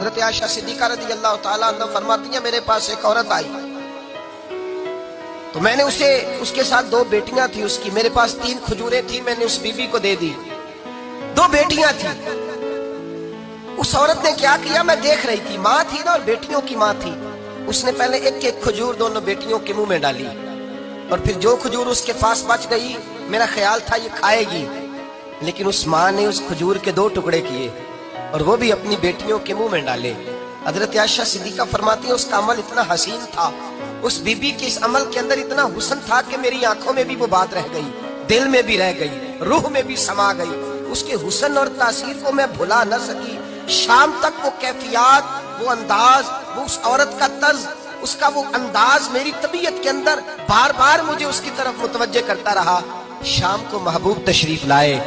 حضرت عائشہ صدیقہ رضی اللہ تعالیٰ عنہ فرماتی ہیں میرے پاس ایک عورت آئی تو میں نے اس کے ساتھ 2 بیٹیاں تھی اس کی، میرے پاس 3 کھجوریں تھی، میں نے اس بی بی کو دے دی، 2 بیٹیاں تھی۔ اس عورت نے کیا کیا، میں دیکھ رہی تھی، ماں تھی نا اور بیٹیوں کی ماں تھی، اس نے پہلے ایک ایک کھجور دونوں بیٹیوں کے منہ میں ڈالی اور پھر جو کھجور اس کے پاس بچ گئی میرا خیال تھا یہ کھائے گی، لیکن اس ماں نے اس کھجور کے 2 ٹکڑے کیے اور وہ بھی اپنی بیٹیوں کے منہ میں ڈالے۔ حضرت عائشہ صدیقہ فرماتی ہیں اس کا عمل اتنا حسین تھا، اس بی بی کے اس عمل کے اندر اتنا حسن تھا کہ میری آنکھوں میں بھی وہ بات رہ گئی، دل میں بھی رہ گئی، روح میں بھی سما گئی۔ اس کے حسن اور تاثیر کو میں بھلا نہ سکی، شام تک وہ کیفیات، وہ انداز، وہ اس عورت کا طرز، اس کا وہ انداز میری طبیعت کے اندر بار بار مجھے اس کی طرف متوجہ کرتا رہا۔ شام کو محبوب تشریف لائے،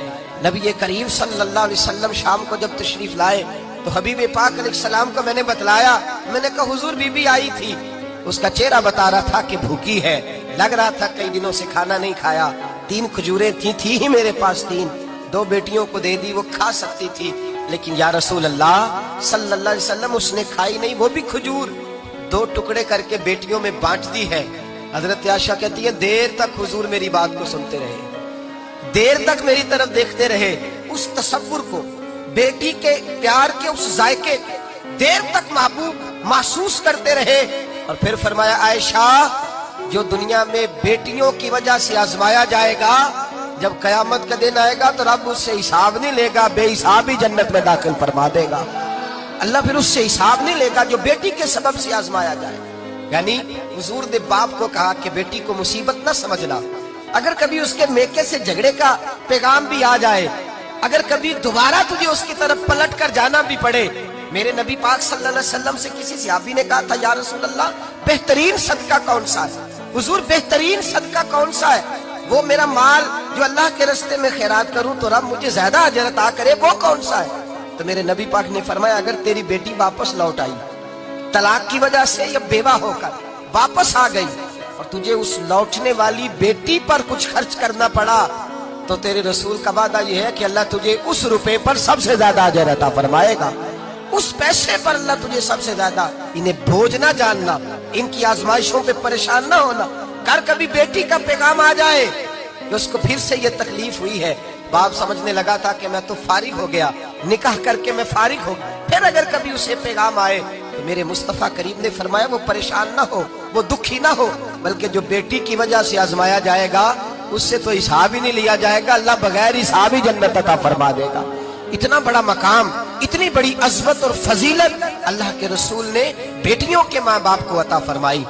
نبی کریم صلی اللہ علیہ وسلم شام کو جب تشریف لائے تو حبیب پاک علیہ السلام کو میں نے بتلایا، میں نے کہا حضور بی بی آئی تھی، اس کا چہرہ بتا رہا تھا کہ بھوکی ہے، لگ رہا تھا کئی دنوں سے کھانا نہیں کھایا، 3 کھجوریں تھی ہی میرے پاس 3، 2 بیٹیوں کو دے دی، وہ کھا سکتی تھی، لیکن یا رسول اللہ صلی اللہ علیہ وسلم اس نے کھائی نہیں، وہ بھی کھجور 2 ٹکڑے کر کے بیٹیوں میں بانٹ دی ہے۔ حضرت عائشہ کہتی ہے دیر تک حضور میری بات کو سنتے رہے، دیر تک میری طرف دیکھتے رہے، اس تصور کو، بیٹی کے پیار کے اس ذائقے دیر تک محبوب محسوس کرتے رہے، اور پھر فرمایا عائشہ جو دنیا میں بیٹیوں کی وجہ سے آزمایا جائے گا، جب قیامت کا دن آئے گا تو رب اس سے حساب نہیں لے گا، بے حساب ہی جنت میں داخل فرما دے گا۔ اللہ پھر اس سے حساب نہیں لے گا جو بیٹی کے سبب سے آزمایا جائے۔ یعنی حضور نے باپ کو کہا کہ بیٹی کو مصیبت نہ سمجھنا، اگر کبھی اس کے میکے سے جھگڑے کا پیغام بھی آ جائے، اگر کبھی دوبارہ تجھے اس کی طرف پلٹ کر جانا بھی پڑے، میرے نبی پاک صلی اللہ علیہ وسلم سے کسی صحابی نے کہا تھا یا رسول اللہ بہترین صدقہ کون سا ہے؟ حضور بہترین صدقہ کون سا ہے؟ وہ میرا مال جو اللہ کے راستے میں خیرات کروں تو رب مجھے زیادہ اجر عطا کرے، وہ کون سا ہے؟ تو میرے نبی پاک نے فرمایا اگر تیری بیٹی واپس لوٹ آئی طلاق کی وجہ سے یا بیوہ ہو کر واپس آ گئی اور تجھے اس لوٹنے والی بیٹی پر کچھ خرچ کرنا پڑا تو تیرے رسول کا وعدہ یہ ہے کہ اللہ تجھے اس روپے پر سب سے زیادہ اجر عطا فرمائے گا، اس پیسے پر اللہ تجھے سب سے زیادہ۔ انہیں بوجھ نہ جاننا، ان کی آزمائشوں پہ پریشان نہ ہونا۔ کر کبھی بیٹی کا پیغام آ جائے کہ اس کو پھر سے یہ تکلیف ہوئی ہے، باپ سمجھنے لگا تھا کہ میں تو فارغ ہو گیا، نکاح کر کے میں فارغ ہو گیا، پھر اگر کبھی اسے پیغام آئے تو میرے مصطفیٰ کریم نے فرمایا وہ پریشان نہ ہو، وہ دکھی نہ ہو، بلکہ جو بیٹی کی وجہ سے آزمایا جائے گا اس سے تو حساب ہی نہیں لیا جائے گا، اللہ بغیر حساب ہی جنت عطا فرما دے گا۔ اتنا بڑا مقام، اتنی بڑی عظمت اور فضیلت اللہ کے رسول نے بیٹیوں کے ماں باپ کو عطا فرمائی۔